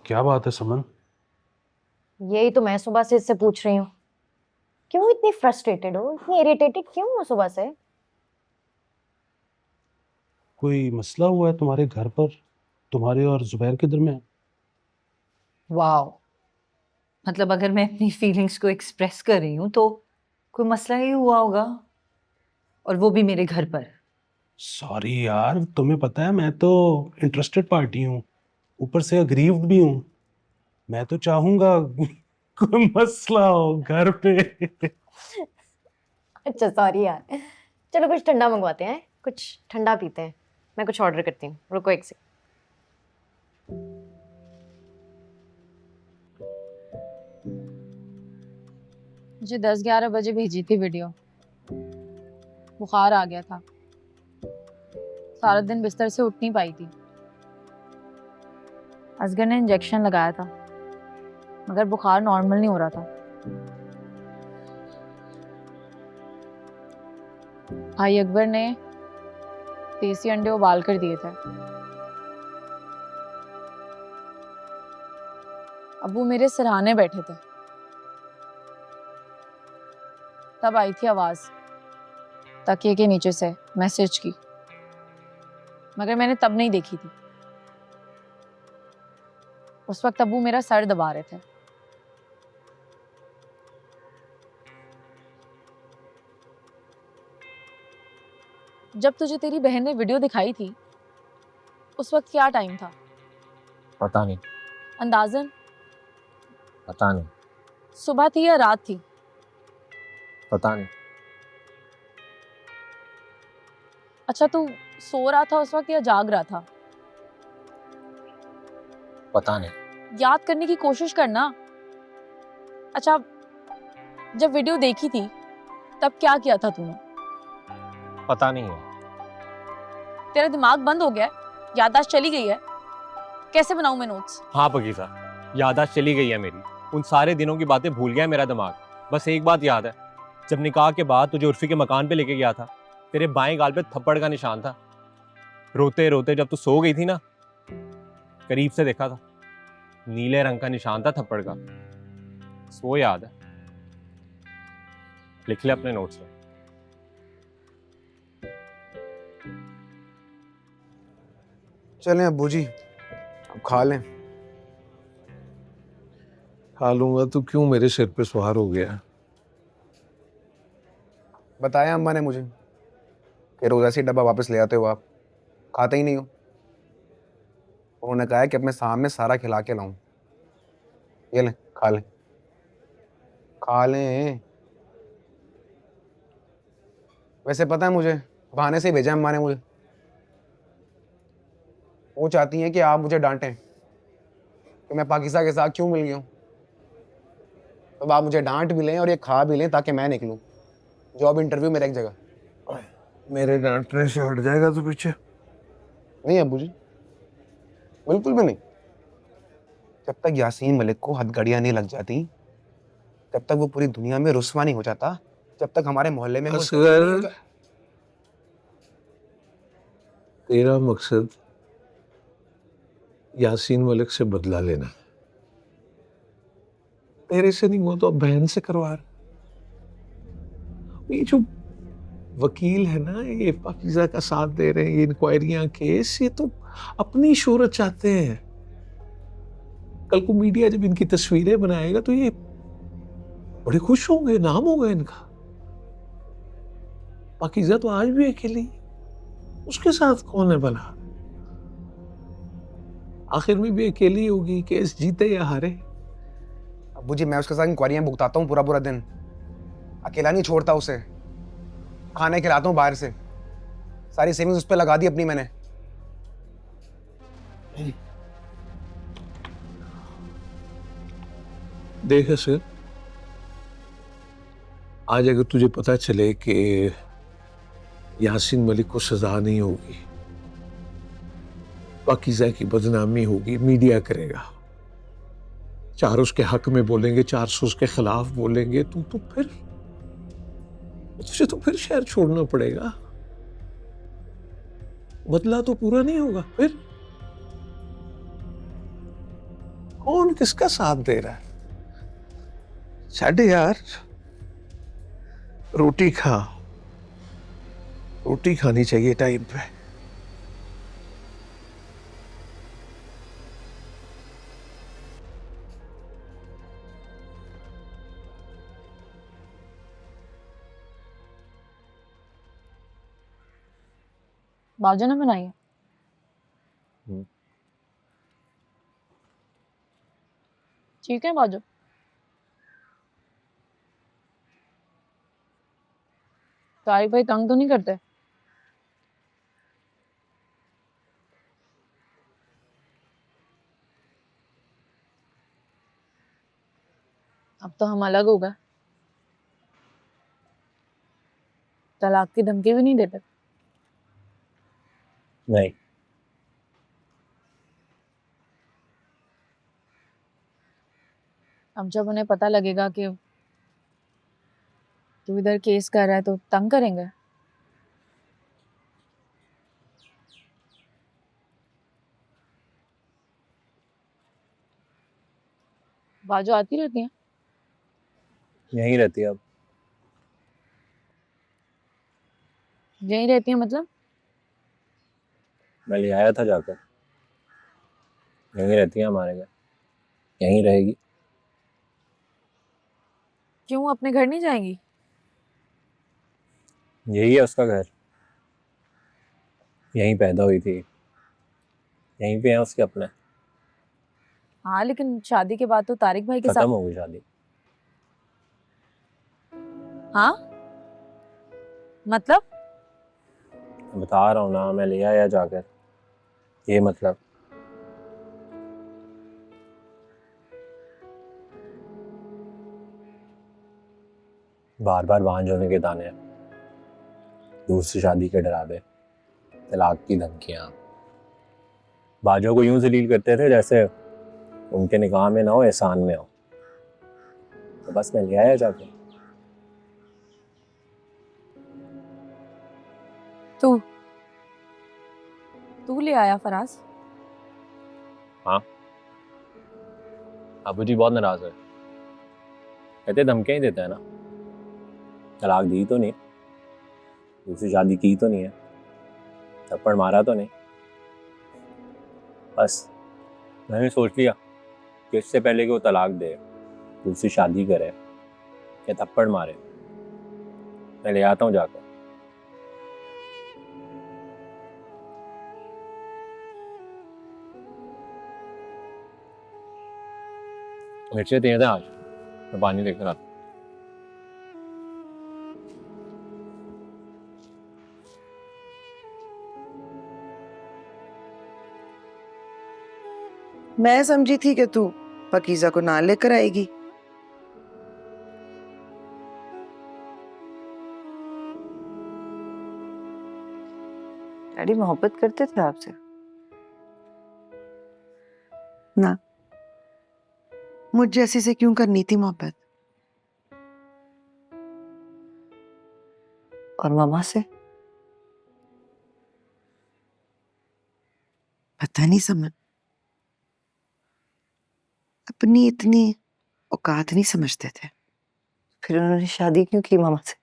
क्या बात है समन? यही तो मैं सुबह से इससे पूछ रही हूँ। क्यों इतनी फ्रस्ट्रेटेड हो, इतनी इरिटेटेड क्यों हो सुबह से? कोई मसला हुआ है तुम्हारे घर पर, तुम्हारे और जुबैर के दरमियान? वाह, मतलब अगर मैं अपनी फीलिंग्स को एक्सप्रेस कर रही हूँ तो कोई मसला ही हुआ होगा, और वो भी मेरे घर पर। सॉरी यार, तुम्हें पता है मैं तो इंटरेस्टेड पार्टी हूँ, ऊपर से अग्रीव्ड भी हूँ। मैं तो चाहूंगा कोई मसला हो घर पे। अच्छा सॉरी यार। चलो कुछ ठंडा मंगवाते हैं, कुछ ठंडा पीते हैं। मैं कुछ ऑर्डर करती हूँ, रुको एक सेकंड। मुझे 10-11 बजे भेजी थी वीडियो। बुखार आ गया था, सारा दिन बिस्तर से उठ नहीं पाई थी। असगर ने इंजेक्शन लगाया था मगर बुखार नॉर्मल नहीं हो रहा था। भाई अकबर ने देसी अंडे उबाल कर दिए थे। अबू मेरे सिरहाने बैठे थे, तब आई थी आवाज तकिए के नीचे से मैसेज की, मगर मैंने तब नहीं देखी थी। उस वक्त अबू मेरा सर दबा रहे थे। जब तुझे तेरी बहन ने वीडियो दिखाई थी उस वक्त क्या टाइम था? पता नहीं। अंदाजन? पता नहीं। सुबह थी या रात थी? पता नहीं। अच्छा तू सो रहा था उस वक्त या जाग रहा था? पता नहीं। याद करने की कोशिश करना। अच्छा, जब वीडियो देखी थी तब क्या किया था तूने? पता नहीं है। तेरा दिमाग बंद हो गया है? याददाश्त चली गई है? कैसे बनाऊं मैं नोट्स? हाँ पकीज़ा, याददाश्त चली गई है मेरी। उन सारे दिनों की बातें भूल गया है मेरा दिमाग। बस एक बात याद है, जब निकाह के बाद तुझे उर्फी के मकान पे लेके गया था, तेरे बाएं गाल पे थप्पड़ का निशान था। रोते रोते जब तू सो गई थी ना, करीब से देखा था, नीले रंग का निशान था थप्पड़ का। वो याद है। लिख ले अपने नोट्स में। चलें अब्बू जी, अब खा लें। खा लूंगा तो क्यों मेरे सिर पे सवार हो गया? बताया अम्मा ने मुझे कि रोज़ा से डब्बा वापस ले आते हो, आप खाते ही नहीं हो। उन्होंने कहा है कि अपने सामने सारा खिला के लाऊं। ये लें, खा लें, खा लें। वैसे पता है मुझे, बहाने से ही भेजा है अम्मा ने मुझे। वो चाहती हैं कि आप मुझे डांटें कि मैं पाकिज़ा के साथ क्यों मिल गया हूँ। तो आप मुझे डांट भी लें और ये खा भी लें ताकि मैं निकलूं जॉब इंटरव्यू में एक जगह। मेरे डांटने से हट जाएगा तो पीछे? नहीं अब्बू जी, बिल्कुल भी नहीं। जब तक यासीन मलिक को हथकड़ियाँ नहीं लग जाती तब तक वो पूरी दुनिया में रुस्वा नहीं हो जाता। जब तक हमारे मोहल्ले में असगर, तेरा मकसद यासीन मलिक से बदला लेना, तेरे से नहीं हुआ तो अब बहन से करवा रहा। ये जो वकील है ना, ये पाकिज़ा का साथ दे रहे हैं, ये इंक्वायरियां, केस, ये तो अपनी शोहरत चाहते हैं। कल को मीडिया जब इनकी तस्वीरें बनाएगा तो ये बड़े खुश होंगे, नाम होगा इनका। पाकिज़ा तो आज भी अकेली, उसके साथ कौन है भला? आखिर में भी अकेली होगी, केस जीते या हारे। अब्बू जी, मैं उसके साथ इंक्वायरियाँ भुगताता हूँ पूरा पूरा दिन, अकेला नहीं छोड़ता उसे। खाने खिलाता हूँ बाहर से, सारी सेविंग्स उस पर लगा दी अपनी मैंने। देख सर, आज अगर तुझे पता चले कि यासीन मलिक को सजा नहीं होगी, पाकिज़ा की बदनामी होगी, मीडिया करेगा, चार उसके हक में बोलेंगे, 400 उसके खिलाफ बोलेंगे, तुझे तो फिर शहर छोड़ना पड़ेगा। बदला तो पूरा नहीं होगा फिर। कौन किसका साथ दे रहा है? छड़ यार, रोटी खा, रोटी खानी चाहिए टाइम पे। बाजू ने बनाई है। ठीक है बाजू। तारिक भाई तंग तो नहीं करते? अब तो हम अलग हो गए, तलाक की धमकी भी नहीं देते? नहीं। अब जब उन्हें पता लगेगा कि तू इधर केस कर रहा है तो तंग करेंगे? बाजू आती रहती है? यहीं रहती है अब। यहीं रहती है मतलब? मैं ले आया था जाकर। यहीं रहती है हमारे घर, यहीं रहेगी। क्यों अपने घर नहीं जाएंगी? यही है उसका घर, यहीं पैदा हुई थी, यहीं पे है उसके अपने। हाँ लेकिन शादी के बाद तो तारिक भाई के खत्म साथ। हो गई शादी। हाँ मतलब? बता रहा हूँ ना, मैं ले आया जाकर, ये मतलब। बार बार भांज होने के ताने, दूसरी शादी के डरावे, तलाक की धमकियां। बाजों को यूं जलील करते थे जैसे उनके निकाह में ना हो, एहसान में हो। तो बस मैं ले आया जाकर। तू तू ले आया फराज? हाँ, अबू जी बहुत नाराज है, कहते धमकियां ही देते हैं ना। तलाक दी तो नहीं, दूसरी शादी की तो नहीं है, थप्पड़ मारा तो नहीं। बस मैंने सोच लिया कि इससे पहले कि वो तलाक दे, दूसरी शादी करे या थप्पड़ मारे, मैं ले आता हूँ जाकर। मिर्चें तेज हैं आज, मैं पानी लेकर आता हूँ। मैं समझी थी कि तू पकीजा को ना लेकर आएगी। डैडी मोहब्बत करते थे आपसे? ना, मुझ जैसी से क्यों करनी थी मोहब्बत? और मामा से? पता नहीं, समझ अपनी इतनी औकात नहीं समझते थे। फिर उन्होंने शादी क्यों की मामा से?